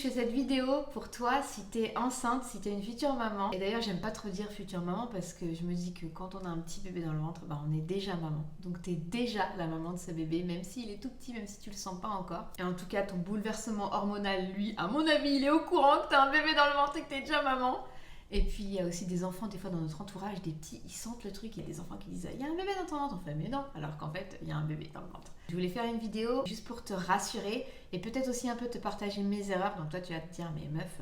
Je fais cette vidéo pour toi si t'es enceinte, si t'es une future maman. Et d'ailleurs, j'aime pas trop dire future maman parce que je me dis que quand on a un petit bébé dans le ventre, on est déjà maman. Donc t'es déjà la maman de ce bébé, même s'il est tout petit, même si tu le sens pas encore. Et en tout cas, ton bouleversement hormonal, lui, à mon avis, il est au courant que t'as un bébé dans le ventre et que t'es déjà maman. Et puis il y a aussi des enfants, des fois dans notre entourage, des petits, ils sentent le truc. Il y a des enfants qui disent il y a un bébé dans ton ventre. On fait mais non, alors qu'en fait il y a un bébé dans le ventre. Je voulais faire une vidéo juste pour te rassurer et peut-être aussi un peu te partager mes erreurs. Donc toi tu vas te dire mais meuf,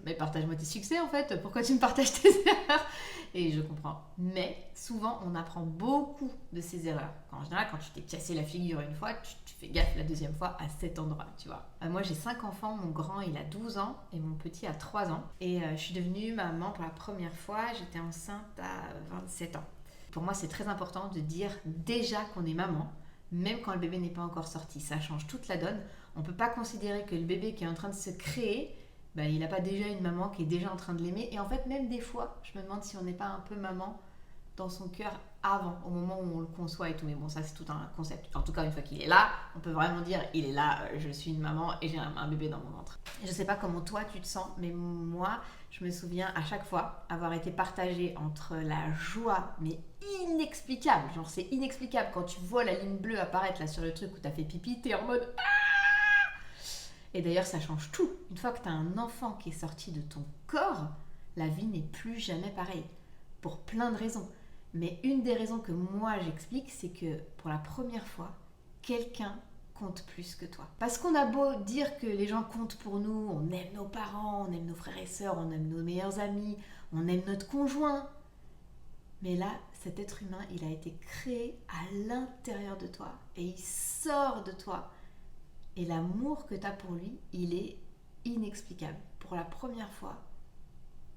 mais partage-moi tes succès en fait, pourquoi tu me partages tes erreurs? Et je comprends. Mais souvent on apprend beaucoup de ces erreurs. En général, quand tu t'es cassé la figure une fois, tu fais gaffe la deuxième fois à cet endroit, tu vois. Moi j'ai 5 enfants, mon grand il a 12 ans et mon petit a 3 ans. Et je suis devenue maman pour la première fois, j'étais enceinte à 27 ans. Pour moi c'est très important de dire déjà qu'on est maman, même quand le bébé n'est pas encore sorti. Ça change toute la donne. On ne peut pas considérer que le bébé qui est en train de se créer, il n'a pas déjà une maman qui est déjà en train de l'aimer. Et en fait, même des fois, je me demande si on n'est pas un peu maman dans son cœur avant, au moment où on le conçoit et tout. Mais bon, ça, c'est tout un concept. En tout cas, une fois qu'il est là, on peut vraiment dire, il est là, je suis une maman et j'ai un bébé dans mon ventre. Je sais pas comment toi, tu te sens, mais moi, je me souviens à chaque fois avoir été partagée entre la joie, mais inexplicable. Genre, c'est inexplicable. Quand tu vois la ligne bleue apparaître là sur le truc où t'as fait pipi, t'es en mode... Et d'ailleurs, ça change tout. Une fois que tu as un enfant qui est sorti de ton corps, la vie n'est plus jamais pareille. Pour plein de raisons. Mais une des raisons que moi j'explique, c'est que pour la première fois, quelqu'un compte plus que toi. Parce qu'on a beau dire que les gens comptent pour nous, on aime nos parents, on aime nos frères et sœurs, on aime nos meilleurs amis, on aime notre conjoint. Mais là, cet être humain, il a été créé à l'intérieur de toi. Et il sort de toi. Et l'amour que tu as pour lui, il est inexplicable. Pour la première fois,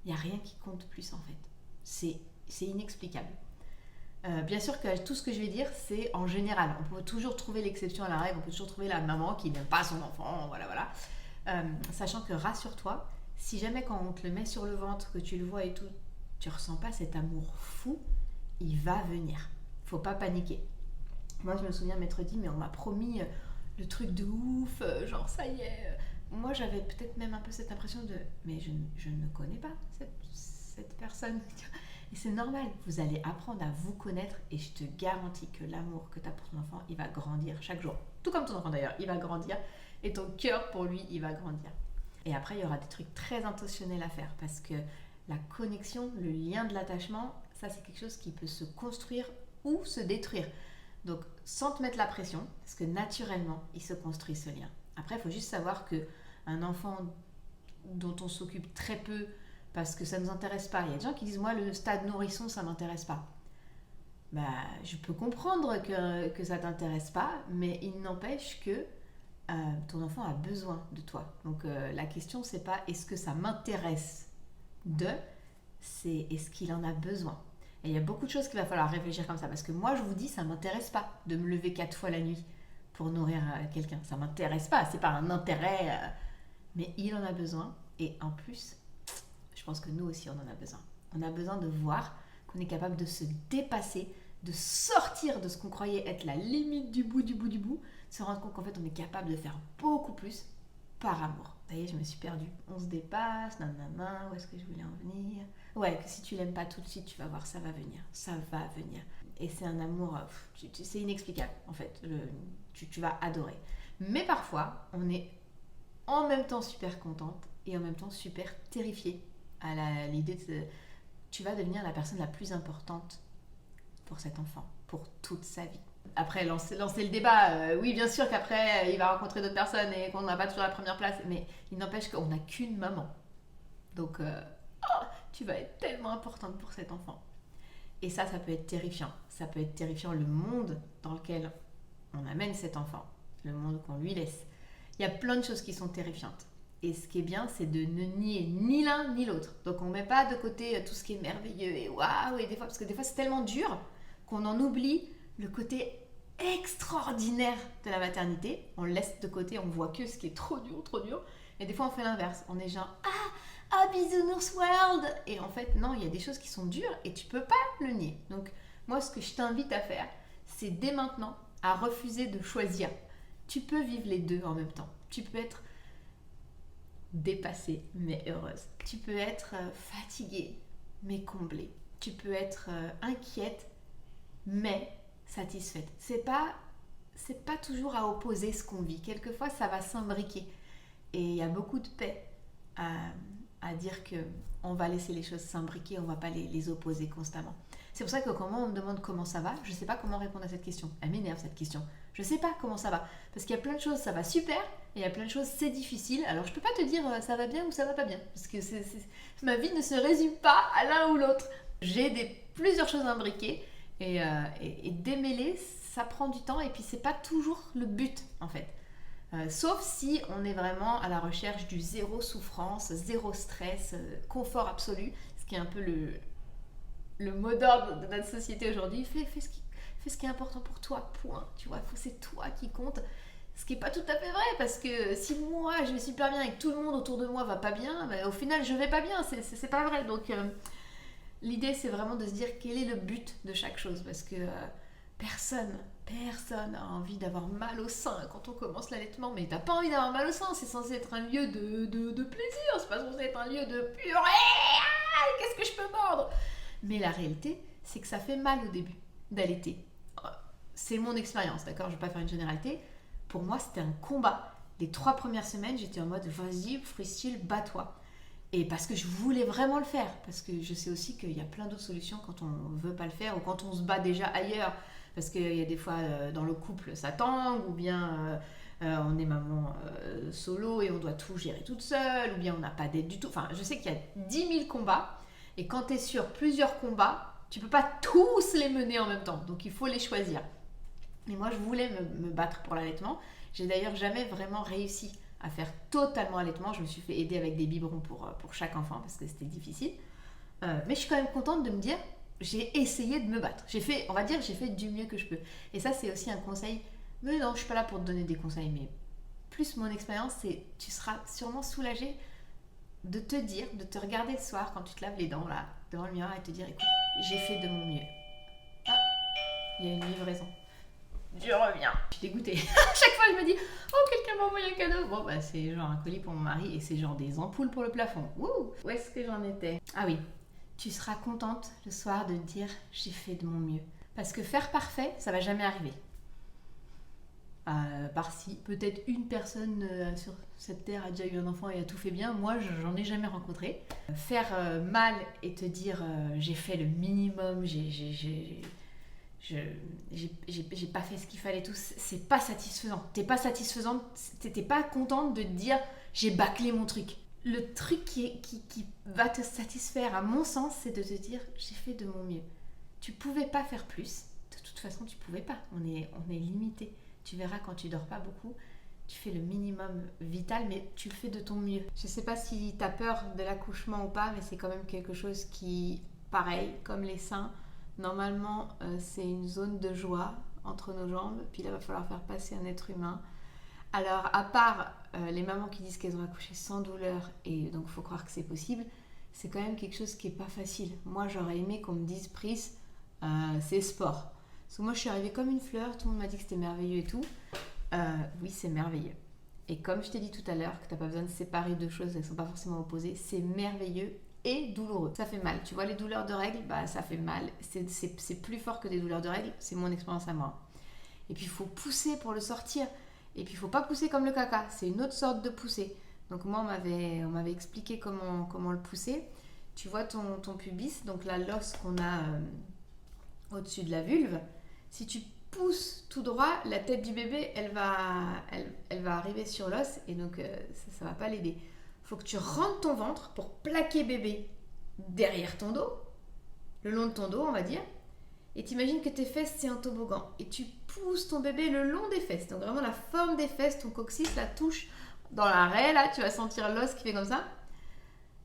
il n'y a rien qui compte plus en fait. C'est inexplicable. Bien sûr que tout ce que je vais dire, c'est en général. On peut toujours trouver l'exception à la règle, on peut toujours trouver la maman qui n'aime pas son enfant, voilà. Sachant que rassure-toi, si jamais quand on te le met sur le ventre, que tu le vois et tout, tu ressens pas cet amour fou, il va venir. Faut pas paniquer. Moi, je me souviens m'être dit, mais on m'a promis le truc de ouf, genre ça y est. Moi, j'avais peut-être même un peu cette impression de, mais je ne connais pas cette personne. Et c'est normal, vous allez apprendre à vous connaître et je te garantis que l'amour que tu as pour ton enfant, il va grandir chaque jour. Tout comme ton enfant d'ailleurs, il va grandir et ton cœur pour lui, il va grandir. Et après, il y aura des trucs très intentionnels à faire parce que la connexion, le lien de l'attachement, ça c'est quelque chose qui peut se construire ou se détruire. Donc, sans te mettre la pression, parce que naturellement, il se construit ce lien. Après, il faut juste savoir qu'un enfant dont on s'occupe très peu parce que ça ne nous intéresse pas, il y a des gens qui disent, moi, le stade nourrisson, ça ne m'intéresse pas. Je peux comprendre que ça ne t'intéresse pas, mais il n'empêche que ton enfant a besoin de toi. Donc, la question, c'est pas est-ce que ça m'intéresse c'est est-ce qu'il en a besoin. Et il y a beaucoup de choses qu'il va falloir réfléchir comme ça. Parce que moi, je vous dis, ça ne m'intéresse pas de me lever 4 fois la nuit pour nourrir quelqu'un. Ça ne m'intéresse pas. C'est pas un intérêt. Mais il en a besoin. Et en plus, je pense que nous aussi, on en a besoin. On a besoin de voir qu'on est capable de se dépasser, de sortir de ce qu'on croyait être la limite du bout, de se rendre compte qu'en fait, on est capable de faire beaucoup plus par amour. Vous voyez, je me suis perdue. On se dépasse, nanana, où est-ce que je voulais en venir? Ouais, que si tu l'aimes pas tout de suite, tu vas voir, ça va venir. Ça va venir. Et c'est un amour, c'est inexplicable, en fait. Tu vas adorer. Mais parfois, on est en même temps super contente et en même temps super terrifiée à l'idée de... Tu vas devenir la personne la plus importante pour cet enfant, pour toute sa vie. Après, lancer le débat, oui, bien sûr qu'après, il va rencontrer d'autres personnes et qu'on n'a pas toujours la première place, mais il n'empêche qu'on n'a qu'une maman. Donc, tu vas être tellement importante pour cet enfant. Et ça peut être terrifiant. Ça peut être terrifiant le monde dans lequel on amène cet enfant, le monde qu'on lui laisse. Il y a plein de choses qui sont terrifiantes. Et ce qui est bien, c'est de ne nier ni l'un ni l'autre. Donc on ne met pas de côté tout ce qui est merveilleux et waouh, et des fois, parce que des fois c'est tellement dur qu'on en oublie le côté extraordinaire de la maternité. On le laisse de côté, on voit que ce qui est trop dur. Et des fois on fait l'inverse. On est genre bisounours world. Et en fait non, il y a des choses qui sont dures et tu peux pas le nier. Donc moi ce que je t'invite à faire, c'est dès maintenant à refuser de choisir. Tu peux vivre les deux en même temps. Tu peux être dépassée mais heureuse. Tu peux être fatiguée mais comblée. Tu peux être inquiète mais satisfaite. C'est pas toujours à opposer ce qu'on vit. Quelquefois, ça va s'imbriquer. Et il y a beaucoup de paix à dire que on va laisser les choses s'imbriquer, on va pas les opposer constamment. C'est pour ça que quand on me demande comment ça va, je sais pas comment répondre à cette question. Elle m'énerve cette question. Je sais pas comment ça va. Parce qu'il y a plein de choses, ça va super, et il y a plein de choses, c'est difficile. Alors je peux pas te dire ça va bien ou ça va pas bien. Parce que ma vie ne se résume pas à l'un ou l'autre. J'ai plusieurs choses imbriquées, et démêler, ça prend du temps, et puis c'est pas toujours le but en fait. Sauf si on est vraiment à la recherche du zéro souffrance, zéro stress, confort absolu, ce qui est un peu le mot d'ordre de notre société aujourd'hui. Fais ce qui est important pour toi, point. Tu vois, c'est toi qui compte. Ce qui n'est pas tout à fait vrai, parce que si moi je vais super bien et que tout le monde autour de moi va pas bien, au final je vais pas bien, c'est pas vrai. Donc l'idée c'est vraiment de se dire quel est le but de chaque chose, parce que personne n'a envie d'avoir mal au sein quand on commence l'allaitement. Mais t'as pas envie d'avoir mal au sein, c'est censé être un lieu de plaisir, c'est pas censé être un lieu de purée, qu'est-ce que je peux mordre. Mais la réalité, c'est que ça fait mal au début d'allaiter. C'est mon expérience, d'accord, je vais pas faire une généralité. Pour moi, c'était un combat. Les 3 premières semaines, j'étais en mode vas-y, freestyle, bats-toi. Et parce que je voulais vraiment le faire, parce que je sais aussi qu'il y a plein d'autres solutions quand on veut pas le faire, ou quand on se bat déjà ailleurs, parce qu'il y a des fois dans le couple ça tangue, ou bien on est maman solo et on doit tout gérer toute seule, ou bien on n'a pas d'aide du tout. Enfin, je sais qu'il y a 10 000 combats, et quand tu es sur plusieurs combats, tu peux pas tous les mener en même temps, donc il faut les choisir. Et moi, je voulais me battre pour l'allaitement. J'ai d'ailleurs jamais vraiment réussi à faire totalement allaitement. Je me suis fait aider avec des biberons pour chaque enfant parce que c'était difficile. Mais je suis quand même contente de me dire, j'ai essayé de me battre. J'ai fait du mieux que je peux. Et ça, c'est aussi un conseil. Mais non, je suis pas là pour te donner des conseils, mais plus mon expérience, c'est tu seras sûrement soulagée de te dire, de te regarder le soir quand tu te laves les dents là, devant le miroir, et te dire, écoute, j'ai fait de mon mieux. Ah, il y a une livraison. Je reviens. Je suis dégoûtée. À chaque fois, je me dis, oh, quelqu'un m'a envoyé un cadeau. Bon, bah, c'est genre un colis pour mon mari, et c'est genre des ampoules pour le plafond. Ouh, où est-ce que j'en étais? Ah oui, tu seras contente le soir de te dire, j'ai fait de mon mieux. Parce que faire parfait, ça va jamais arriver. Par-ci, peut-être une personne sur cette terre a déjà eu un enfant et a tout fait bien. Moi, j'en ai jamais rencontré. Faire mal et te dire, j'ai fait le minimum, j'ai pas fait ce qu'il fallait, tout, c'est pas satisfaisant. T'es pas satisfaisante, t'es pas contente de te dire j'ai bâclé mon truc. Le truc qui va te satisfaire, à mon sens, c'est de te dire j'ai fait de mon mieux. Tu pouvais pas faire plus, de toute façon tu pouvais pas, on est limité. Tu verras quand tu dors pas beaucoup, tu fais le minimum vital, mais tu le fais de ton mieux. Je sais pas si t'as peur de l'accouchement ou pas, mais c'est quand même quelque chose qui, pareil, comme les seins, normalement, c'est une zone de joie entre nos jambes, puis là, il va falloir faire passer un être humain. Alors, à part les mamans qui disent qu'elles ont accouché sans douleur, et donc il faut croire que c'est possible, c'est quand même quelque chose qui n'est pas facile. Moi, j'aurais aimé qu'on me dise, Pris, c'est sport. Parce que moi, je suis arrivée comme une fleur, tout le monde m'a dit que c'était merveilleux et tout. Oui, c'est merveilleux. Et comme je t'ai dit tout à l'heure, que tu n'as pas besoin de séparer deux choses, elles ne sont pas forcément opposées, c'est merveilleux et douloureux. Ça fait mal. Tu vois, les douleurs de règles, bah, ça fait mal. C'est plus fort que des douleurs de règles, c'est mon expérience à moi. Et puis, il faut pousser pour le sortir. Et puis, il ne faut pas pousser comme le caca. C'est une autre sorte de pousser. Donc, moi, on m'avait expliqué comment le pousser. Tu vois ton pubis, donc là, l'os qu'on a au-dessus de la vulve. Si tu pousses tout droit, la tête du bébé, elle va arriver sur l'os, et donc ça va pas l'aider. Faut que tu rentres ton ventre pour plaquer bébé derrière ton dos, le long de ton dos, on va dire, et t'imagines que tes fesses, c'est un toboggan, et tu pousses ton bébé le long des fesses, donc vraiment la forme des fesses, ton coccyx la touche dans l'arrêt, là, tu vas sentir l'os qui fait comme ça.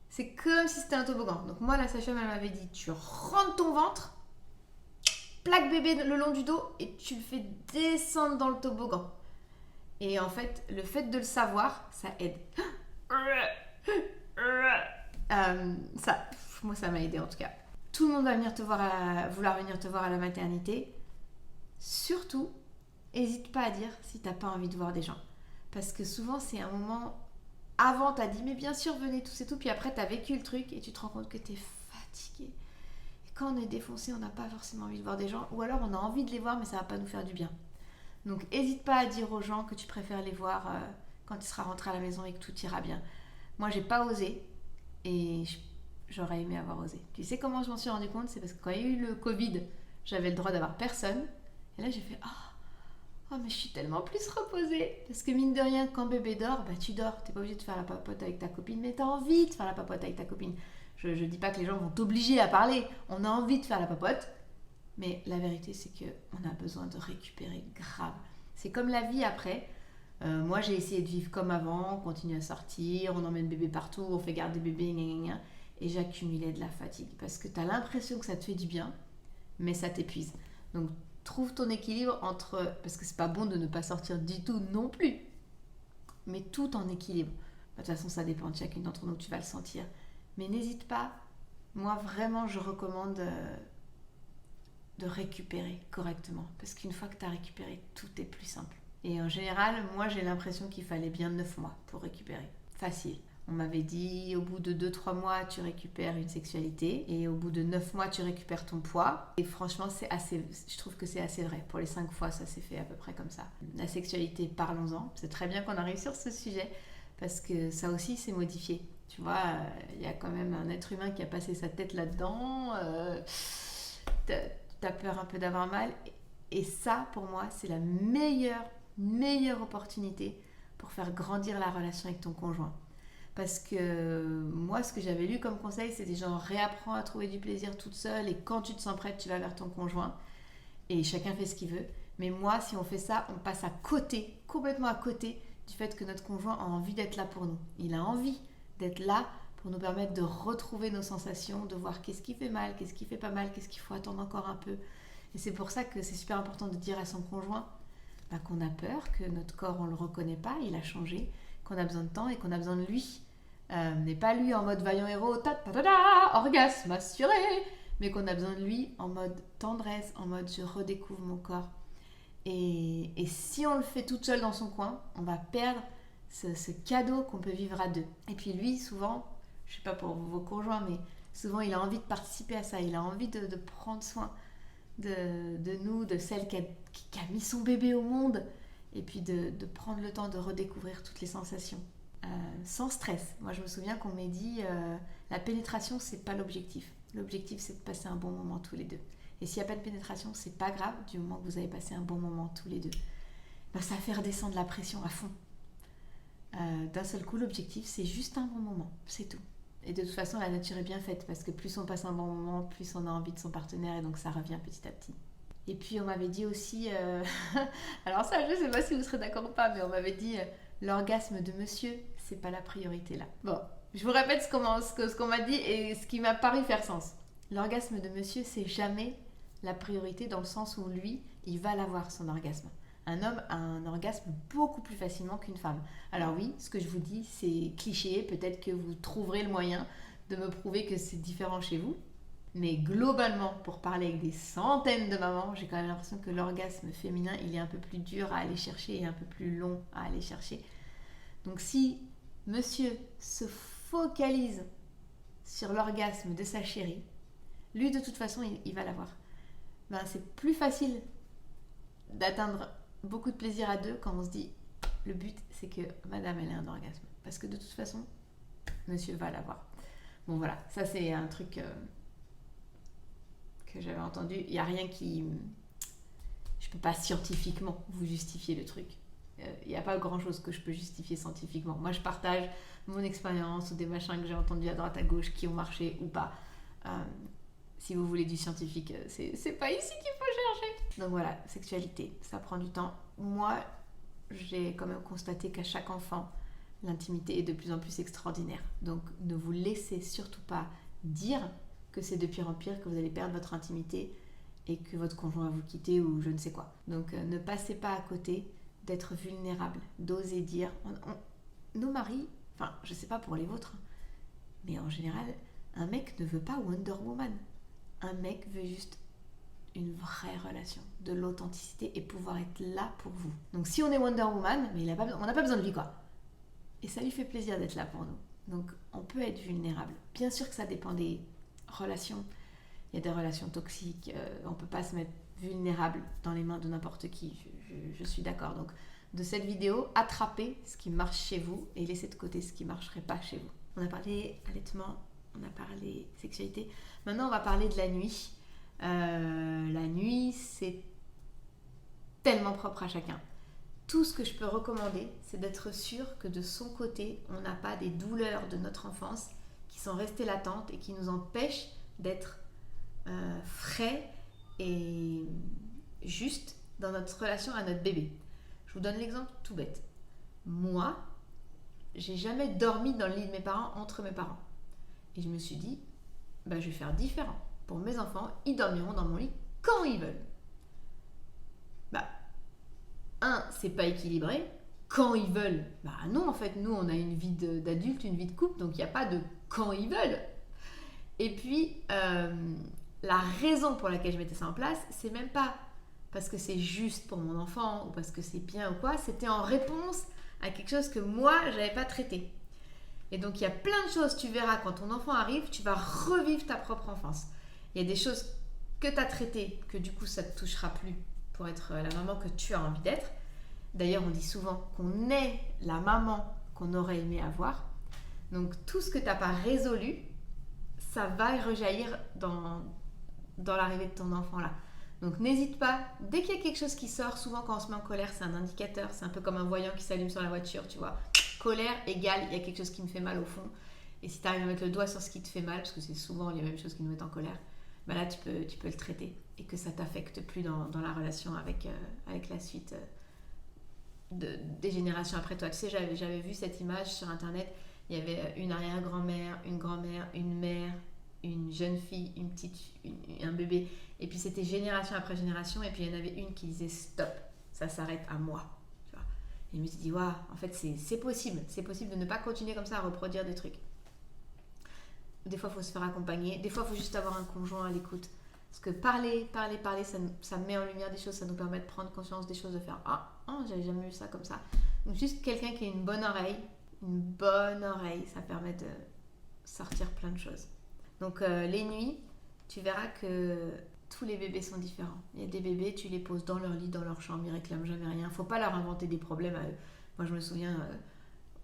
C'est comme si c'était un toboggan. Donc moi, la sage-femme, elle m'avait dit, tu rentres ton ventre, plaque bébé le long du dos, et tu le fais descendre dans le toboggan. Et en fait, le fait de le savoir, ça aide. Moi, ça m'a aidé en tout cas. Tout le monde va vouloir venir te voir à la maternité. Surtout, n'hésite pas à dire si t'as pas envie de voir des gens. Parce que souvent, c'est un moment avant t'as dit mais bien sûr venez tous et tout, puis après t'as vécu le truc et tu te rends compte que t'es fatigué. Et quand on est défoncé, on n'a pas forcément envie de voir des gens, ou alors on a envie de les voir mais ça va pas nous faire du bien. Donc n'hésite pas à dire aux gens que tu préfères les voir quand tu seras rentré à la maison et que tout ira bien. Moi j'ai pas osé et j'aurais aimé avoir osé. Tu sais comment je m'en suis rendu compte? C'est parce que quand il y a eu le Covid, j'avais le droit d'avoir personne. Et là j'ai fait oh mais je suis tellement plus reposée. Parce que mine de rien, quand bébé dort, bah tu dors. T'es pas obligé de faire la papote avec ta copine, mais t'as envie de faire la papote avec ta copine. Je dis pas que les gens vont t'obliger à parler. On a envie de faire la papote. Mais la vérité, c'est qu'on a besoin de récupérer grave. C'est comme la vie après. Moi, j'ai essayé de vivre comme avant, on continue à sortir, on emmène bébé partout, on fait garder bébé, gna gna gna, et j'accumulais de la fatigue. Parce que tu as l'impression que ça te fait du bien, mais ça t'épuise. Donc, trouve ton équilibre entre... Parce que c'est pas bon de ne pas sortir du tout non plus, mais tout en équilibre. De toute façon, ça dépend de chacune d'entre nous, tu vas le sentir. Mais n'hésite pas. Moi, vraiment, je recommande... de récupérer correctement. Parce qu'une fois que tu as récupéré, tout est plus simple. Et en général, moi j'ai l'impression qu'il fallait bien 9 mois pour récupérer. Facile. On m'avait dit au bout de 2-3 mois, tu récupères une sexualité. Et au bout de 9 mois, tu récupères ton poids. Et franchement, je trouve que c'est assez vrai. Pour les 5 fois, ça s'est fait à peu près comme ça. La sexualité, parlons-en. C'est très bien qu'on arrive sur ce sujet. Parce que ça aussi, c'est modifié. Tu vois, il y a quand même un être humain qui a passé sa tête là-dedans. T'as peur un peu d'avoir mal. Et ça, pour moi, c'est la meilleure opportunité pour faire grandir la relation avec ton conjoint. Parce que moi, ce que j'avais lu comme conseil, c'était genre réapprends à trouver du plaisir toute seule et quand tu te sens prête, tu vas vers ton conjoint. Et chacun fait ce qu'il veut. Mais moi, si on fait ça, on passe à côté, complètement à côté du fait que notre conjoint a envie d'être là pour nous. Il a envie d'être là pour nous permettre de retrouver nos sensations, de voir qu'est-ce qui fait mal, qu'est-ce qui fait pas mal, qu'est-ce qu'il faut attendre encore un peu. Et c'est pour ça que c'est super important de dire à son conjoint qu'on a peur, que notre corps on le reconnaît pas, il a changé, qu'on a besoin de temps et qu'on a besoin de lui. Mais pas lui en mode vaillant héros, orgasme assuré, mais qu'on a besoin de lui en mode tendresse, en mode je redécouvre mon corps. Et si on le fait toute seule dans son coin, on va perdre ce cadeau qu'on peut vivre à deux. Et puis lui, souvent, je sais pas pour vos conjoints, mais souvent il a envie de participer à ça, il a envie de prendre soin de nous, de celle qui a mis son bébé au monde, et puis de prendre le temps de redécouvrir toutes les sensations. Sans stress. Moi je me souviens qu'on m'ait dit la pénétration c'est pas l'objectif. L'objectif c'est de passer un bon moment tous les deux. Et s'il n'y a pas de pénétration, c'est pas grave du moment que vous avez passé un bon moment tous les deux. Ça fait redescendre la pression à fond. D'un seul coup, l'objectif c'est juste un bon moment, c'est tout. Et de toute façon, la nature est bien faite parce que plus on passe un bon moment, plus on a envie de son partenaire et donc ça revient petit à petit. Et puis on m'avait dit aussi, alors ça je sais pas si vous serez d'accord ou pas, mais on m'avait dit l'orgasme de monsieur, c'est pas la priorité là. Bon, je vous répète ce qu'on m'a dit et ce qui m'a paru faire sens. L'orgasme de monsieur, c'est jamais la priorité dans le sens où lui, il va l'avoir son orgasme. Un homme a un orgasme beaucoup plus facilement qu'une femme. Alors oui, ce que je vous dis, c'est cliché. Peut-être que vous trouverez le moyen de me prouver que c'est différent chez vous. Mais globalement, pour parler avec des centaines de mamans, j'ai quand même l'impression que l'orgasme féminin, il est un peu plus dur à aller chercher et un peu plus long à aller chercher. Donc si monsieur se focalise sur l'orgasme de sa chérie, lui de toute façon, il va l'avoir. C'est plus facile d'atteindre beaucoup de plaisir à deux quand on se dit le but c'est que madame elle ait un orgasme parce que de toute façon monsieur va l'avoir. Bon voilà, ça c'est un truc que j'avais entendu. Il n'y a rien qui... Je peux pas scientifiquement vous justifier le truc. Il n'y a pas grand chose que je peux justifier scientifiquement. Moi je partage mon expérience ou des machins que j'ai entendus à droite à gauche qui ont marché ou pas. Si vous voulez du scientifique, c'est pas ici qu'il faut chercher. Donc voilà, sexualité, ça prend du temps. Moi, j'ai quand même constaté qu'à chaque enfant, l'intimité est de plus en plus extraordinaire. Donc ne vous laissez surtout pas dire que c'est de pire en pire, que vous allez perdre votre intimité et que votre conjoint va vous quitter ou je ne sais quoi. Donc ne passez pas à côté d'être vulnérable, d'oser dire. Nos maris, enfin je sais pas pour les vôtres, mais en général, un mec ne veut pas Wonder Woman. Un mec veut juste une vraie relation, de l'authenticité et pouvoir être là pour vous. Donc si on est Wonder Woman, mais on n'a pas besoin de lui quoi. Et ça lui fait plaisir d'être là pour nous. Donc on peut être vulnérable. Bien sûr que ça dépend des relations. Il y a des relations toxiques. On ne peut pas se mettre vulnérable dans les mains de n'importe qui. Je suis d'accord. Donc de cette vidéo, attrapez ce qui marche chez vous et laissez de côté ce qui ne marcherait pas chez vous. On a parlé allaitement, on a parlé sexualité. Maintenant, on va parler de la nuit. La nuit, c'est tellement propre à chacun. Tout ce que je peux recommander, c'est d'être sûr que de son côté, on n'a pas des douleurs de notre enfance qui sont restées latentes et qui nous empêchent d'être frais et juste dans notre relation à notre bébé. Je vous donne l'exemple tout bête. Moi, j'ai jamais dormi dans le lit de mes parents, entre mes parents. Et je me suis dit, je vais faire différent. Pour mes enfants, ils dormiront dans mon lit quand ils veulent. C'est pas équilibré. Quand ils veulent, non, en fait, nous, on a une vie d'adulte, une vie de couple, donc il n'y a pas de quand ils veulent. Et puis, la raison pour laquelle je mettais ça en place, c'est même pas parce que c'est juste pour mon enfant ou parce que c'est bien ou quoi, c'était en réponse à quelque chose que moi, j'avais pas traité. Et donc, il y a plein de choses, tu verras, quand ton enfant arrive, tu vas revivre ta propre enfance. Il y a des choses que tu as traitées, que du coup, ça ne te touchera plus pour être la maman que tu as envie d'être. D'ailleurs, on dit souvent qu'on est la maman qu'on aurait aimé avoir. Donc, tout ce que tu n'as pas résolu, ça va rejaillir dans l'arrivée de ton enfant là. Donc, n'hésite pas. Dès qu'il y a quelque chose qui sort, souvent quand on se met en colère, c'est un indicateur. C'est un peu comme un voyant qui s'allume sur la voiture, tu vois. Colère égale, il y a quelque chose qui me fait mal au fond. Et si tu arrives à mettre le doigt sur ce qui te fait mal, parce que c'est souvent les mêmes choses qui nous mettent en colère, là, tu peux le traiter. Et que ça ne t'affecte plus dans la relation avec la suite des générations après toi. Tu sais, j'avais vu cette image sur Internet. Il y avait une arrière-grand-mère, une grand-mère, une mère, une jeune fille, une petite, un bébé. Et puis c'était génération après génération. Et puis il y en avait une qui disait stop, ça s'arrête à moi. Tu vois. Et je me suis dit, waouh, en fait c'est possible. C'est possible de ne pas continuer comme ça à reproduire des trucs. Des fois, il faut se faire accompagner. Des fois, il faut juste avoir un conjoint à l'écoute. Parce que parler, ça met en lumière des choses, ça nous permet de prendre conscience des choses, de faire j'avais jamais vu ça comme ça. Donc juste quelqu'un qui a une bonne oreille, ça permet de sortir plein de choses. Donc les nuits, tu verras que tous les bébés sont différents. Il y a des bébés, tu les poses dans leur lit, dans leur chambre, ils réclament jamais rien. Faut pas leur inventer des problèmes à eux. Moi je me souviens,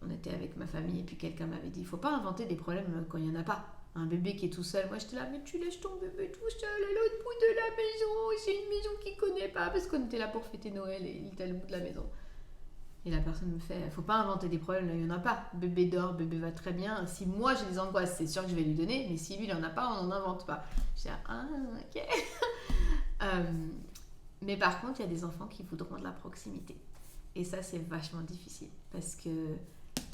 on était avec ma famille et puis quelqu'un m'avait dit, faut pas inventer des problèmes quand il y en a pas. Un bébé qui est tout seul, moi j'étais là, mais tu laisses ton bébé tout seul à l'autre bout de la maison, c'est une maison qu'il connaît pas, parce qu'on était là pour fêter Noël et il était à l'autre bout de la maison. Et la personne me fait, faut pas inventer des problèmes, là il y en a pas. Bébé dort, bébé va très bien. Si moi j'ai des angoisses, c'est sûr que je vais lui donner, mais si lui il en a pas, on n'en invente pas. Je dis ok. Mais par contre, il y a des enfants qui voudront de la proximité. Et ça c'est vachement difficile, parce que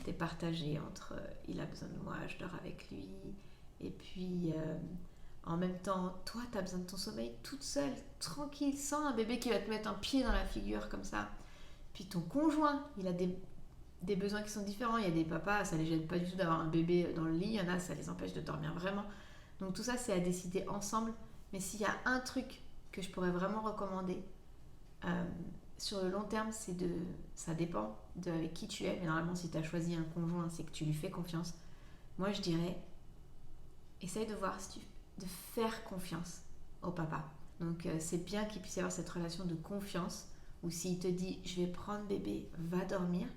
t'es partagé entre il a besoin de moi, je dors avec lui. Et puis, en même temps, toi, tu as besoin de ton sommeil toute seule, tranquille, sans un bébé qui va te mettre un pied dans la figure comme ça. Puis ton conjoint, il a des besoins qui sont différents. Il y a des papas, ça les gêne pas du tout d'avoir un bébé dans le lit. Il y en a, ça les empêche de dormir vraiment. Donc tout ça, c'est à décider ensemble. Mais s'il y a un truc que je pourrais vraiment recommander, sur le long terme, ça dépend de avec qui tu es. Mais normalement, si tu as choisi un conjoint, c'est que tu lui fais confiance. Moi, je dirais... Essaye de voir de faire confiance au papa. Donc c'est bien qu'il puisse y avoir cette relation de confiance où s'il te dit je vais prendre bébé, va dormir,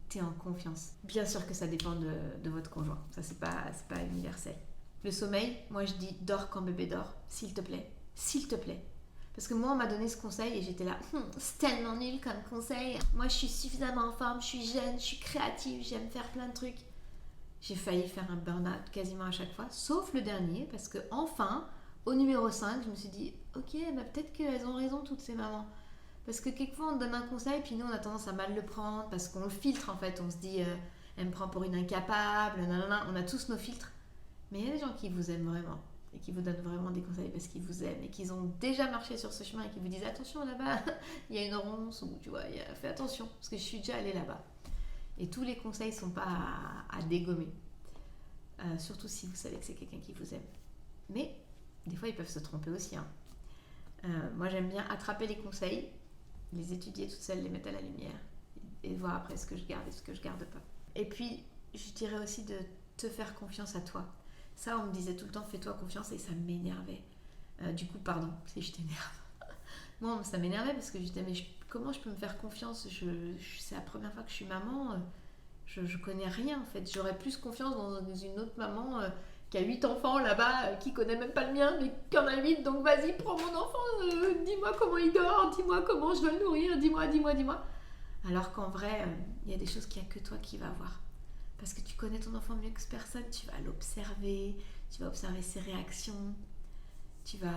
t'es en confiance. Bien sûr que ça dépend de votre conjoint. Ça c'est pas universel. Le sommeil, moi je dis dors quand bébé dort, s'il te plaît. S'il te plaît. Parce que moi on m'a donné ce conseil et j'étais là, c'est tellement nul comme conseil. Moi je suis suffisamment en forme, je suis jeune, je suis créative, j'aime faire plein de trucs. J'ai failli faire un burn-out quasiment à chaque fois, sauf le dernier, parce que enfin, au numéro 5, je me suis dit, ok, peut-être qu'elles ont raison toutes ces mamans. Parce que quelquefois on te donne un conseil, puis nous on a tendance à mal le prendre, parce qu'on le filtre en fait, on se dit, elle me prend pour une incapable, nanana, on a tous nos filtres. Mais il y a des gens qui vous aiment vraiment, et qui vous donnent vraiment des conseils parce qu'ils vous aiment, et qu'ils ont déjà marché sur ce chemin, et qui vous disent, attention là-bas, il y a une ronce, ou tu vois, fais attention, parce que je suis déjà allée là-bas. Et tous les conseils ne sont pas à dégommer. Surtout si vous savez que c'est quelqu'un qui vous aime. Mais des fois, ils peuvent se tromper aussi. Moi, j'aime bien attraper les conseils, les étudier toutes seules, les mettre à la lumière et voir après ce que je garde et ce que je garde pas. Et puis, je dirais aussi de te faire confiance à toi. Ça, on me disait tout le temps, fais-toi confiance, et ça m'énervait. Du coup, pardon si je t'énerve. Moi, ça m'énervait parce que je disais, mais comment je peux me faire confiance? C'est la première fois que je suis maman, je connais rien en fait. J'aurais plus confiance dans une autre maman qui a 8 enfants là-bas, qui connaît même pas le mien, mais qui en a 8, donc vas-y, prends mon enfant, dis-moi comment il dort, dis-moi comment je dois le nourrir, dis-moi. Alors qu'en vrai, il y a des choses qu'il n'y a que toi qui vas voir. Parce que tu connais ton enfant mieux que personne, tu vas l'observer, tu vas observer ses réactions, tu vas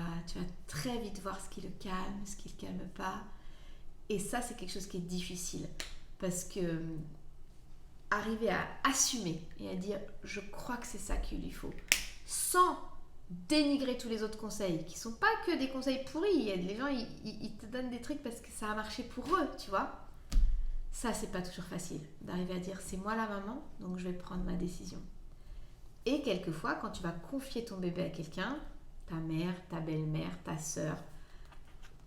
très vite voir ce qui le calme, ce qui le calme pas. Et ça, c'est quelque chose qui est difficile. Parce que arriver à assumer et à dire je crois que c'est ça qu'il lui faut, sans dénigrer tous les autres conseils, qui sont pas que des conseils pourris. Les gens, ils te donnent des trucs parce que ça a marché pour eux, tu vois. Ça, c'est pas toujours facile d'arriver à dire c'est moi la maman, donc je vais prendre ma décision. Et quelquefois, quand tu vas confier ton bébé à quelqu'un, ta mère, ta belle-mère, ta sœur,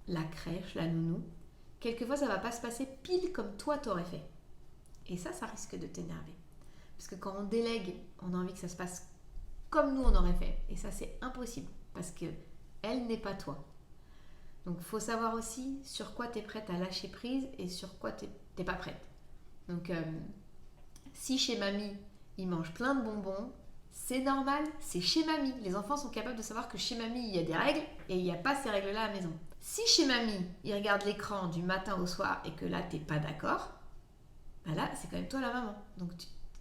la crèche, la nounou, quelquefois ça va pas se passer pile comme toi t'aurais fait. Et ça risque de t'énerver. Parce que quand on délègue, on a envie que ça se passe comme nous on aurait fait. Et ça, c'est impossible. Parce que elle n'est pas toi. Donc, il faut savoir aussi sur quoi tu es prête à lâcher prise et sur quoi tu n'es pas prête. Donc, si chez mamie, ils mangent plein de bonbons, c'est normal, c'est chez mamie. Les enfants sont capables de savoir que chez mamie, il y a des règles et il n'y a pas ces règles-là à la maison. Si chez mamie, ils regardent l'écran du matin au soir et que là, tu n'es pas d'accord, bah là, c'est quand même toi la maman. Donc,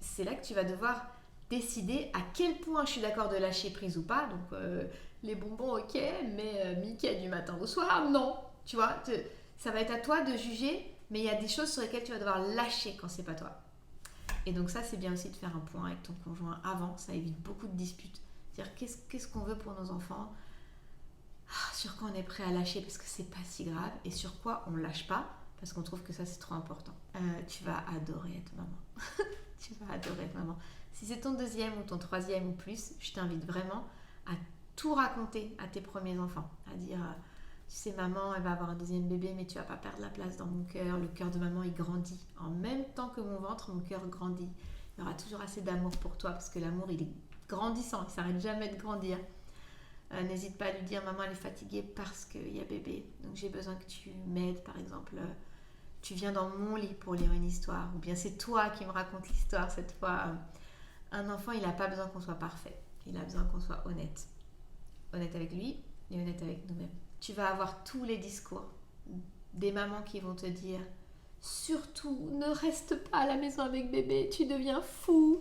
c'est là que tu vas devoir décider à quel point je suis d'accord de lâcher prise ou pas. Donc, les bonbons, ok, mais Mickey du matin au soir, non. Tu vois, ça va être à toi de juger, mais il y a des choses sur lesquelles tu vas devoir lâcher quand c'est pas toi. Et donc ça, c'est bien aussi de faire un point avec ton conjoint avant. Ça évite beaucoup de disputes. Dire qu'est-ce qu'on veut pour nos enfants, sur quoi on est prêt à lâcher parce que c'est pas si grave, et sur quoi on lâche pas parce qu'on trouve que ça c'est trop important. Tu vas adorer être maman. Tu vas adorer être maman. Si c'est ton deuxième ou ton troisième ou plus, je t'invite vraiment à tout raconter à tes premiers enfants. À dire, tu sais maman, elle va avoir un deuxième bébé, mais tu vas pas perdre la place dans mon cœur. Le cœur de maman, il grandit. En même temps que mon ventre, mon cœur grandit. Il y aura toujours assez d'amour pour toi parce que l'amour, il est grandissant. Il s'arrête jamais de grandir. N'hésite pas à lui dire maman elle est fatiguée parce qu'il y a bébé, donc j'ai besoin que tu m'aides. Par exemple, tu viens dans mon lit pour lire une histoire, ou bien c'est toi qui me racontes l'histoire cette fois. Un enfant, il n'a pas besoin qu'on soit parfait, il a besoin qu'on soit honnête avec lui et honnête avec nous-mêmes. Tu vas avoir tous les discours des mamans qui vont te dire surtout ne reste pas à la maison avec bébé, tu deviens fou,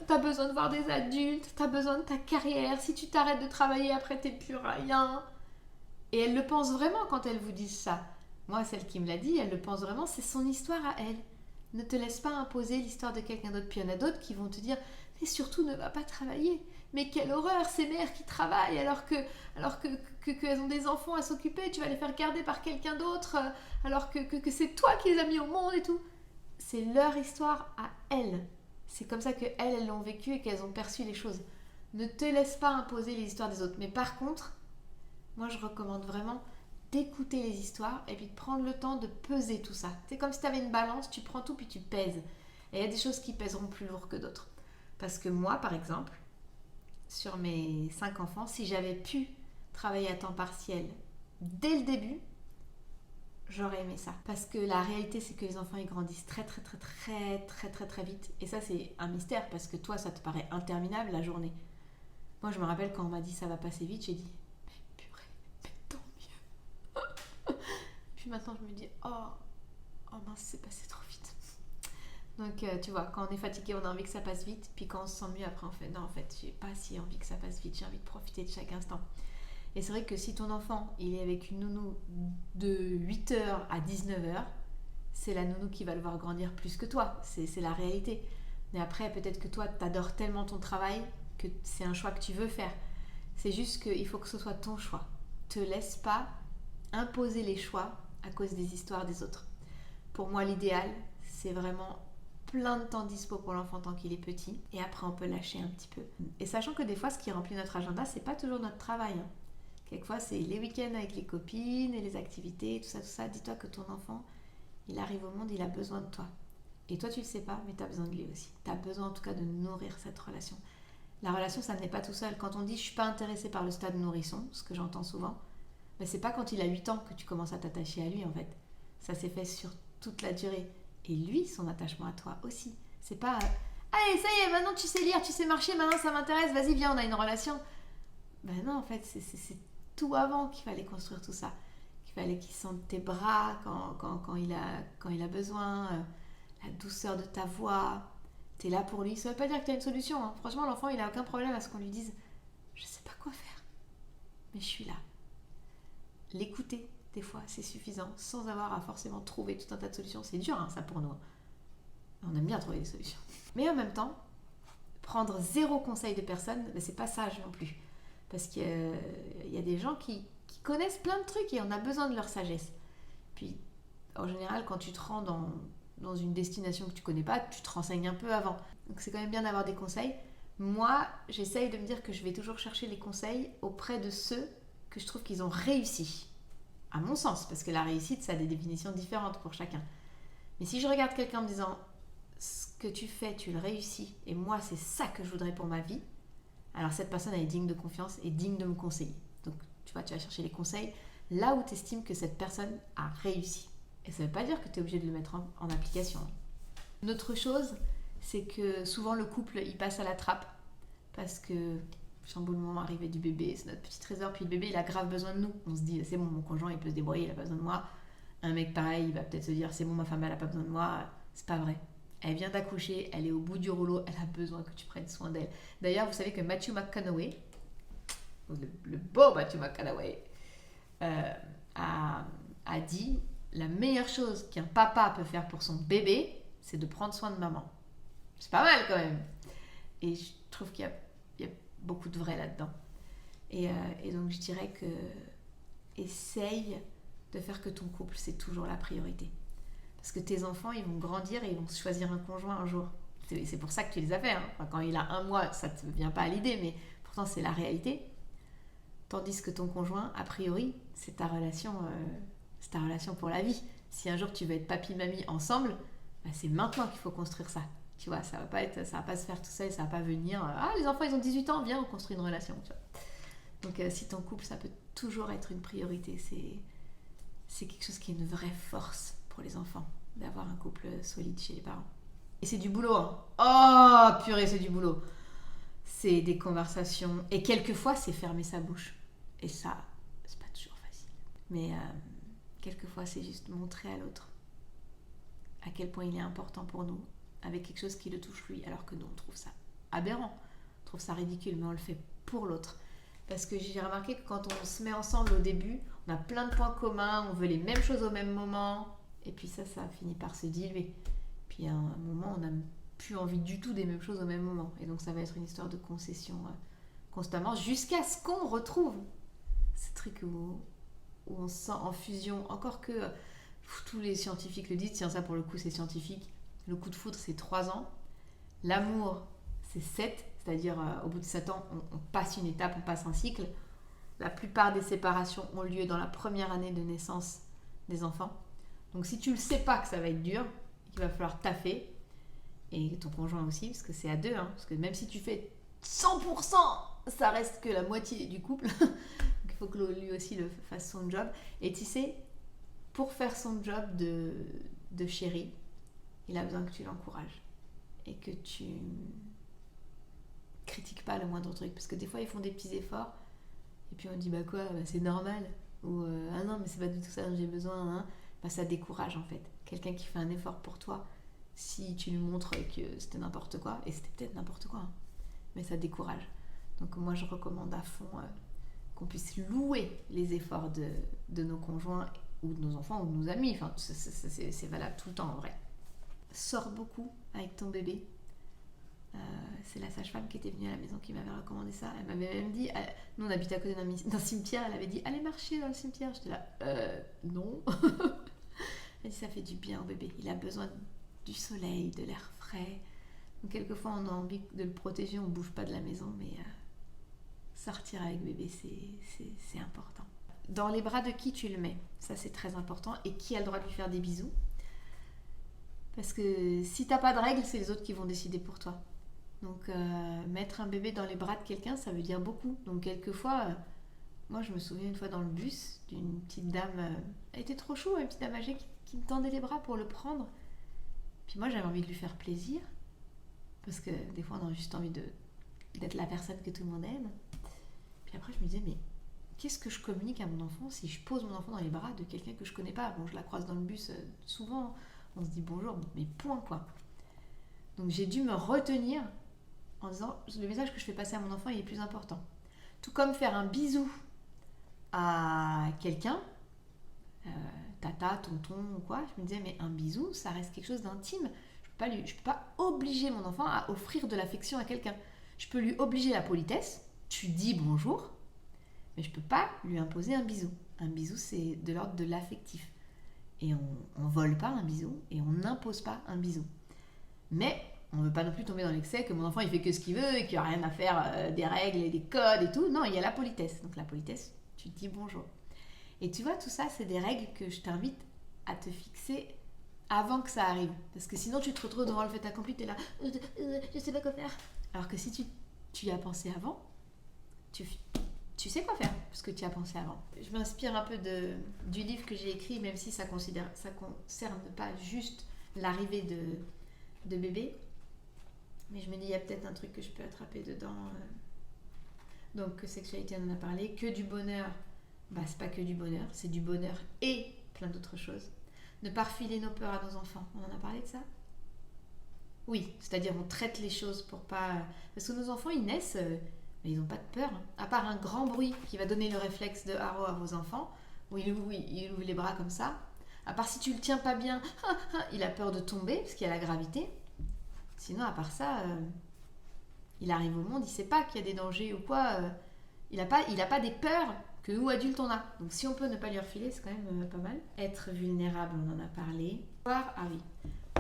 t'as besoin de voir des adultes, t'as besoin de ta carrière, si tu t'arrêtes de travailler après t'es plus rien. Et elle le pense vraiment quand elle vous dit ça. Moi, celle qui me l'a dit, elle le pense vraiment, c'est son histoire à elle. Ne te laisse pas imposer l'histoire de quelqu'un d'autre. Puis il y en a d'autres qui vont te dire mais surtout ne va pas travailler. Mais quelle horreur, ces mères qui travaillent alors qu'elles ont des enfants à s'occuper, tu vas les faire garder par quelqu'un d'autre alors que c'est toi qui les as mis au monde et tout. C'est leur histoire à elles. C'est comme ça qu'elles l'ont vécu et qu'elles ont perçu les choses. Ne te laisse pas imposer les histoires des autres. Mais par contre, moi je recommande vraiment d'écouter les histoires et puis de prendre le temps de peser tout ça. C'est comme si tu avais une balance, tu prends tout puis tu pèses. Et il y a des choses qui pèseront plus lourd que d'autres. Parce que moi, par exemple, sur mes 5 enfants, si j'avais pu travailler à temps partiel dès le début, j'aurais aimé ça. Parce que la réalité, c'est que les enfants, ils grandissent très vite. Et ça, c'est un mystère parce que toi, ça te paraît interminable la journée. Moi, je me rappelle quand on m'a dit ça va passer vite, j'ai dit mais purée, mais tant mieux. Puis maintenant, je me dis oh mince, c'est passé trop vite. Donc, tu vois, quand on est fatigué, on a envie que ça passe vite. Puis quand on se sent mieux, après, on fait non, en fait, j'ai pas si envie que ça passe vite. J'ai envie de profiter de chaque instant. Et c'est vrai que si ton enfant, il est avec une nounou de 8h à 19h, c'est la nounou qui va le voir grandir plus que toi. C'est la réalité. Mais après, peut-être que toi, t'adores tellement ton travail que c'est un choix que tu veux faire. C'est juste qu'il faut que ce soit ton choix. Te laisse pas imposer les choix à cause des histoires des autres. Pour moi, l'idéal, c'est vraiment plein de temps dispo pour l'enfant tant qu'il est petit, et après on peut lâcher un petit peu. Et sachant que des fois ce qui remplit notre agenda, c'est pas toujours notre travail. Quelquefois c'est les week-ends avec les copines et les activités, tout ça. Dis-toi que ton enfant, il arrive au monde, il a besoin de toi. Et toi, tu le sais pas, mais tu as besoin de lui aussi. Tu as besoin en tout cas de nourrir cette relation. La relation, ça n'est pas tout seul. Quand on dit « je suis pas intéressée par le stade nourrisson », ce que j'entends souvent, ben, c'est pas quand il a 8 ans que tu commences à t'attacher à lui en fait. Ça s'est fait sur toute la durée. Et lui, son attachement à toi aussi. C'est pas allez, ça y est, maintenant tu sais lire, tu sais marcher, maintenant ça m'intéresse, vas-y, viens, on a une relation. Ben non, en fait, c'est tout avant qu'il fallait construire tout ça. Qu'il fallait qu'il sente tes bras quand il a besoin, la douceur de ta voix. T'es là pour lui. Ça veut pas dire que t'as une solution. Hein. Franchement, l'enfant, il a aucun problème à ce qu'on lui dise « je sais pas quoi faire, mais je suis là ». L'écouter, des fois, c'est suffisant, sans avoir à forcément trouver tout un tas de solutions. C'est dur, hein, ça, pour nous. On aime bien trouver des solutions. Mais en même temps, prendre 0 conseil de personne, ben, c'est pas sage non plus. Parce qu'il y a des gens qui connaissent plein de trucs et on a besoin de leur sagesse. Puis, en général, quand tu te rends dans une destination que tu connais pas, tu te renseignes un peu avant. Donc c'est quand même bien d'avoir des conseils. Moi, j'essaye de me dire que je vais toujours chercher les conseils auprès de ceux que je trouve qu'ils ont réussi. À mon sens, parce que la réussite, ça a des définitions différentes pour chacun. Mais si je regarde quelqu'un en me disant ce que tu fais, tu le réussis, et moi, c'est ça que je voudrais pour ma vie, alors cette personne, elle est digne de confiance et digne de me conseiller. Donc, tu vois, tu vas chercher les conseils là où tu estimes que cette personne a réussi. Et ça ne veut pas dire que tu es obligé de le mettre en application. Une autre chose, c'est que souvent le couple, il passe à la trappe parce que chamboulement, arrivée du bébé, c'est notre petit trésor, puis le bébé, il a grave besoin de nous. On se dit, c'est bon, mon conjoint, il peut se débrouiller, il a pas besoin de moi. Un mec pareil, il va peut-être se dire, c'est bon, ma femme, elle a pas besoin de moi. C'est pas vrai. Elle vient d'accoucher, elle est au bout du rouleau, elle a besoin que tu prennes soin d'elle. D'ailleurs, vous savez que Matthew McConaughey, le beau Matthew McConaughey, a dit la meilleure chose qu'un papa peut faire pour son bébé, c'est de prendre soin de maman. C'est pas mal quand même. Et je trouve qu'il y a beaucoup de vrai là-dedans. Et donc je dirais que essaye de faire que ton couple, c'est toujours la priorité. Parce que tes enfants, ils vont grandir et ils vont choisir un conjoint un jour. C'est pour ça que tu les as fait. Hein. Enfin, quand il a 1 mois, ça ne te vient pas à l'idée, mais pourtant c'est la réalité. Tandis que ton conjoint, a priori, c'est ta relation pour la vie. Si un jour tu veux être papy-mamie ensemble, bah c'est maintenant qu'il faut construire ça. Tu vois, ça va pas se faire tout seul, ça va pas venir. Ah, les enfants, ils ont 18 ans, viens, on construit une relation. Tu vois. Donc, si ton couple, ça peut toujours être une priorité. C'est quelque chose qui est une vraie force pour les enfants, d'avoir un couple solide chez les parents. Et c'est du boulot. Hein. Oh, purée, c'est du boulot. C'est des conversations. Et quelquefois, c'est fermer sa bouche. Et ça, c'est pas toujours facile. Mais quelquefois, c'est juste montrer à l'autre à quel point il est important pour nous, avec quelque chose qui le touche lui, alors que nous, on trouve ça aberrant. On trouve ça ridicule, mais on le fait pour l'autre. Parce que j'ai remarqué que quand on se met ensemble au début, on a plein de points communs, on veut les mêmes choses au même moment, et puis ça finit par se diluer. Puis à un moment, on n'a plus envie du tout des mêmes choses au même moment. Et donc ça va être une histoire de concession constamment, jusqu'à ce qu'on retrouve ce truc où on se sent en fusion. Encore que tous les scientifiques le disent, tiens, ça pour le coup c'est scientifique, le coup de foudre c'est 3 ans, l'amour c'est 7, c'est-à-dire au bout de 7 ans on passe une étape, on passe un cycle. La plupart des séparations ont lieu dans la première année de naissance des enfants. Donc si tu ne sais pas que ça va être dur, qu'il va falloir taffer, et ton conjoint aussi, parce que c'est à 2, hein, parce que même si tu fais 100%, ça reste que la moitié du couple. Donc il faut que lui aussi fasse son job. Et tu sais, pour faire son job de chéri, il a besoin que tu l'encourages et que tu critiques pas le moindre truc, parce que des fois ils font des petits efforts et puis on dit bah quoi, bah c'est normal, ou ah non mais c'est pas du tout ça dont j'ai besoin, hein. Bah ça décourage en fait. Quelqu'un qui fait un effort pour toi, si tu lui montres que c'était n'importe quoi, et c'était peut-être n'importe quoi, hein, mais ça décourage. Donc moi je recommande à fond qu'on puisse louer les efforts de nos conjoints ou de nos enfants ou de nos amis. Enfin, c'est valable tout le temps en vrai. Sors beaucoup avec ton bébé. C'est la sage-femme qui était venue à la maison qui m'avait recommandé ça. Elle m'avait même dit, nous on habite à côté d'un cimetière, elle avait dit allez marcher dans le cimetière. J'étais là, non. Elle dit ça fait du bien au bébé, il a besoin du soleil, de l'air frais. Donc quelquefois on a envie de le protéger, on bouge pas de la maison, mais sortir avec bébé c'est important. Dans les bras de qui tu le mets, ça c'est très important, et qui a le droit de lui faire des bisous. Parce que si t'as pas de règles, c'est les autres qui vont décider pour toi. Donc mettre un bébé dans les bras de quelqu'un, ça veut dire beaucoup. Donc quelquefois, moi je me souviens une fois dans le bus d'une petite dame, elle était trop chou, une petite dame âgée qui me tendait les bras pour le prendre. Puis moi j'avais envie de lui faire plaisir, parce que des fois on a juste envie d'être la personne que tout le monde aime. Puis après je me disais, mais qu'est-ce que je communique à mon enfant si je pose mon enfant dans les bras de quelqu'un que je connais pas? Bon, je la croise dans le bus souvent, on se dit bonjour, mais point quoi. Donc j'ai dû me retenir en disant, le message que je fais passer à mon enfant il est plus important. Tout comme faire un bisou à quelqu'un, tata, tonton ou quoi, je me disais, mais un bisou, ça reste quelque chose d'intime. Je peux pas obliger mon enfant à offrir de l'affection à quelqu'un. Je peux lui obliger la politesse, tu dis bonjour, mais je peux pas lui imposer un bisou. Un bisou, c'est de l'ordre de l'affectif. Et on vole pas un bisou et on n'impose pas un bisou. Mais on ne veut pas non plus tomber dans l'excès que mon enfant il fait que ce qu'il veut et qu'il n'y a rien à faire des règles et des codes et tout. Non, il y a la politesse. Donc la politesse, tu te dis bonjour. Et tu vois, tout ça, c'est des règles que je t'invite à te fixer avant que ça arrive. Parce que sinon, tu te retrouves devant le fait accompli, tu es là, je sais pas quoi faire. Alors que si tu y as pensé avant, tu sais quoi faire, parce que tu y as pensé avant. Je m'inspire un peu du livre que j'ai écrit, même si ça concerne pas juste l'arrivée de bébé. Mais je me dis, il y a peut-être un truc que je peux attraper dedans. Donc, sexualité, on en a parlé. Que du bonheur, c'est pas que du bonheur, c'est du bonheur et plein d'autres choses. Ne pas refiler nos peurs à nos enfants, on en a parlé de ça? Oui, c'est-à-dire on traite les choses pour pas... Parce que nos enfants, ils naissent, mais ils n'ont pas de peur. À part un grand bruit qui va donner le réflexe de haro à vos enfants, où il ouvre les bras comme ça. À part si tu le tiens pas bien, il a peur de tomber, parce qu'il y a la gravité. Sinon, à part ça, il arrive au monde, il sait pas qu'il y a des dangers ou quoi. Il a pas des peurs que nous, adultes, on a. Donc si on peut ne pas lui refiler, c'est quand même pas mal. Être vulnérable, on en a parlé.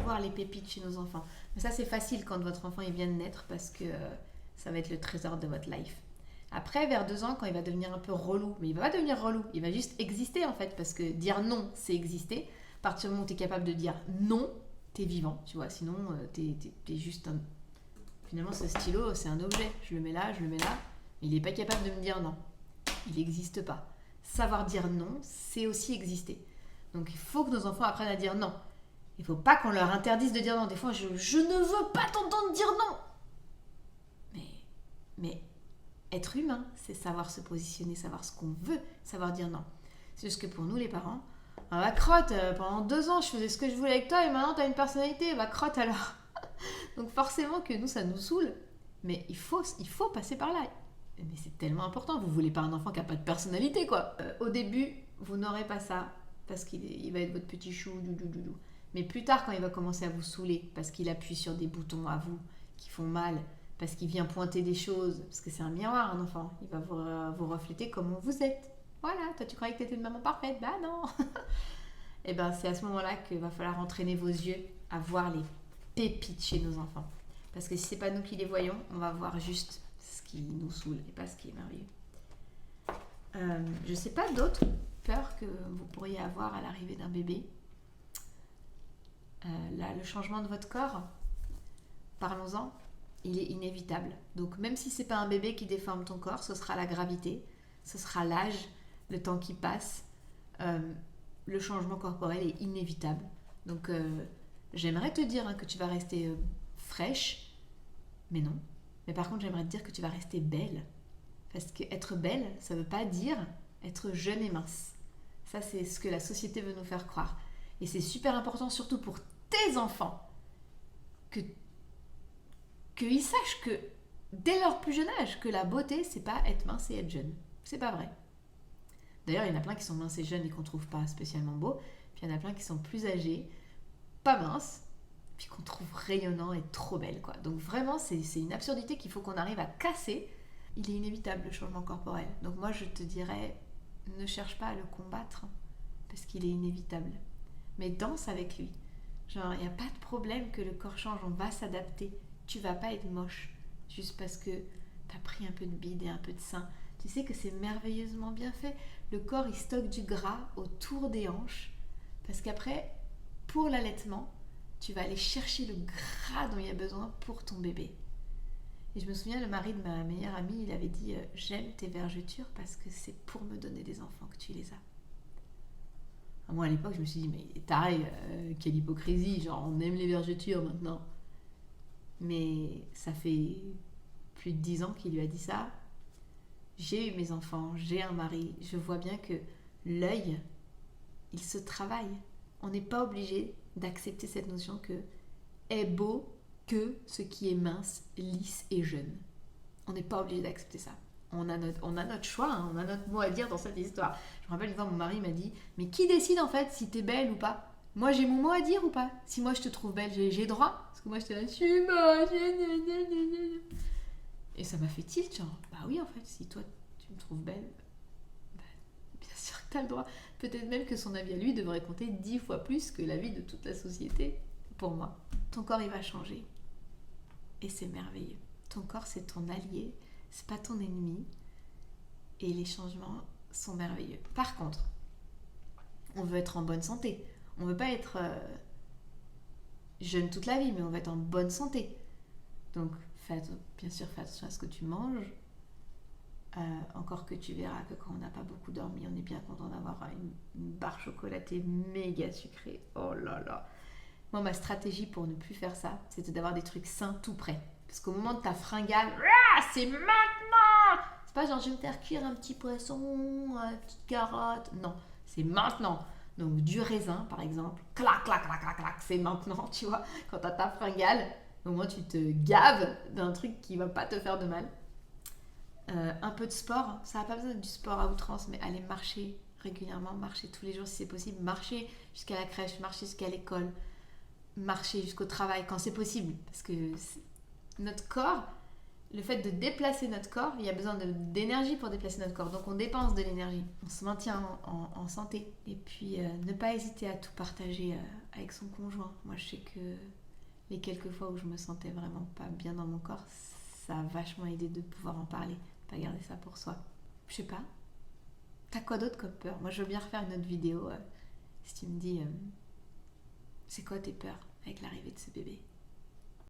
Voir les pépites chez nos enfants. Mais ça, c'est facile quand votre enfant il vient de naître parce que ça va être le trésor de votre life. Après, vers 2 ans, quand il va devenir un peu relou, mais il va pas devenir relou, il va juste exister en fait, parce que dire non, c'est exister. À partir du moment où tu es capable de dire non, t'es vivant, tu vois, sinon t'es juste un... Finalement, ce stylo, c'est un objet. Je le mets là, mais il n'est pas capable de me dire non. Il n'existe pas. Savoir dire non, c'est aussi exister. Donc, il faut que nos enfants apprennent à dire non. Il ne faut pas qu'on leur interdise de dire non. Des fois, je ne veux pas t'entendre dire non. Mais être humain, c'est savoir se positionner, savoir ce qu'on veut, savoir dire non. C'est juste que pour nous, les parents, crotte, pendant 2 ans, je faisais ce que je voulais avec toi et maintenant, tu as une personnalité, crotte alors. Donc forcément que nous, ça nous saoule. Mais il faut passer par là. Mais c'est tellement important. Vous voulez pas un enfant qui n'a pas de personnalité, quoi. Au début, vous n'aurez pas ça parce qu'il va être votre petit chou, doudou. Mais plus tard, quand il va commencer à vous saouler, parce qu'il appuie sur des boutons à vous qui font mal, parce qu'il vient pointer des choses, parce que c'est un miroir, un enfant, il va vous refléter comment vous êtes. Voilà, toi tu croyais que tu étais une maman parfaite, bah non. Et c'est à ce moment-là qu'il va falloir entraîner vos yeux à voir les pépites chez nos enfants. Parce que si c'est pas nous qui les voyons, on va voir juste ce qui nous saoule et pas ce qui est merveilleux. Je sais pas d'autres peurs que vous pourriez avoir à l'arrivée d'un bébé. Le changement de votre corps, parlons-en, il est inévitable. Donc même si c'est pas un bébé qui déforme ton corps, ce sera la gravité, ce sera l'âge, le temps qui passe. Le changement corporel est inévitable. Donc j'aimerais te dire que tu vas rester fraîche, mais non. Mais par contre, j'aimerais te dire que tu vas rester belle. Parce qu'être belle, ça ne veut pas dire être jeune et mince. Ça, c'est ce que la société veut nous faire croire. Et c'est super important, surtout pour tes enfants, qu'ils sachent que, dès leur plus jeune âge, que la beauté, c'est pas être mince et être jeune. C'est pas vrai. D'ailleurs, il y en a plein qui sont minces et jeunes et qu'on trouve pas spécialement beaux. Puis il y en a plein qui sont plus âgés, pas minces, puis qu'on trouve rayonnant et trop belle, quoi. Donc vraiment, c'est une absurdité qu'il faut qu'on arrive à casser. Il est inévitable, le changement corporel. Donc moi, je te dirais, ne cherche pas à le combattre, parce qu'il est inévitable. Mais danse avec lui. Genre, il n'y a pas de problème que le corps change, on va s'adapter. Tu vas pas être moche, juste parce que t'as pris un peu de bide et un peu de sein. Tu sais que c'est merveilleusement bien fait. Le corps, il stocke du gras autour des hanches, parce qu'après, pour l'allaitement, Tu vas aller chercher le gras dont il y a besoin pour ton bébé. Et je me souviens, le mari de ma meilleure amie, il avait dit j'aime tes vergetures parce que c'est pour me donner des enfants que tu les as. Moi, à l'époque, je me suis dit, mais taré, quelle hypocrisie, genre on aime les vergetures maintenant. Mais ça fait plus de 10 ans qu'il lui a dit ça. J'ai eu mes enfants, j'ai un mari, je vois bien que l'œil, il se travaille. On n'est pas obligé d'accepter cette notion que est beau que ce qui est mince, lisse et jeune. On n'est pas obligé d'accepter ça. On a notre choix, hein, on a notre mot à dire dans cette histoire. Je me rappelle une fois, mon mari m'a dit « Mais qui décide en fait si t'es belle ou pas ? Moi j'ai mon mot à dire ou pas ? Si moi je te trouve belle, j'ai droit ?» Parce que moi j'étais là « Je suis moche !» Et ça m'a fait tilt, genre « Bah oui en fait, si toi tu me trouves belle, bah, bien sûr que t'as le droit. » Peut-être même que son avis à lui devrait compter 10 fois plus que l'avis de toute la société pour moi. Ton corps il va changer. Et c'est merveilleux. Ton corps, c'est ton allié, c'est pas ton ennemi. Et les changements sont merveilleux. Par contre, on veut être en bonne santé. On veut pas être jeune toute la vie, mais on veut être en bonne santé. Donc, bien sûr, fais attention à ce que tu manges. Encore que tu verras que quand on n'a pas beaucoup dormi, on est bien content d'avoir une barre chocolatée méga sucrée. Oh là là. Moi, ma stratégie pour ne plus faire ça, c'était d'avoir des trucs sains tout prêts. Parce qu'au moment de ta fringale, c'est maintenant! C'est pas genre je vais me faire cuire un petit poisson, une petite carotte. Non, c'est maintenant. Donc du raisin, par exemple, clac, clac, clac, clac, clac, c'est maintenant, tu vois. Quand t'as ta fringale, au moins tu te gaves d'un truc qui va pas te faire de mal. Un peu de sport, ça n'a pas besoin du sport à outrance, mais aller marcher régulièrement, marcher tous les jours si c'est possible, marcher jusqu'à la crèche, marcher jusqu'à l'école, marcher jusqu'au travail quand c'est possible, parce que notre corps, le fait de déplacer notre corps, il y a besoin d'énergie pour déplacer notre corps, donc on dépense de l'énergie, on se maintient en santé. Et puis ne pas hésiter à tout partager avec son conjoint. Moi je sais que les quelques fois où je me sentais vraiment pas bien dans mon corps, ça a vachement aidé de pouvoir en parler, pas garder ça pour soi. Je sais pas, t'as quoi d'autre comme peur ? Moi je veux bien refaire une autre vidéo si tu me dis c'est quoi tes peurs avec l'arrivée de ce bébé.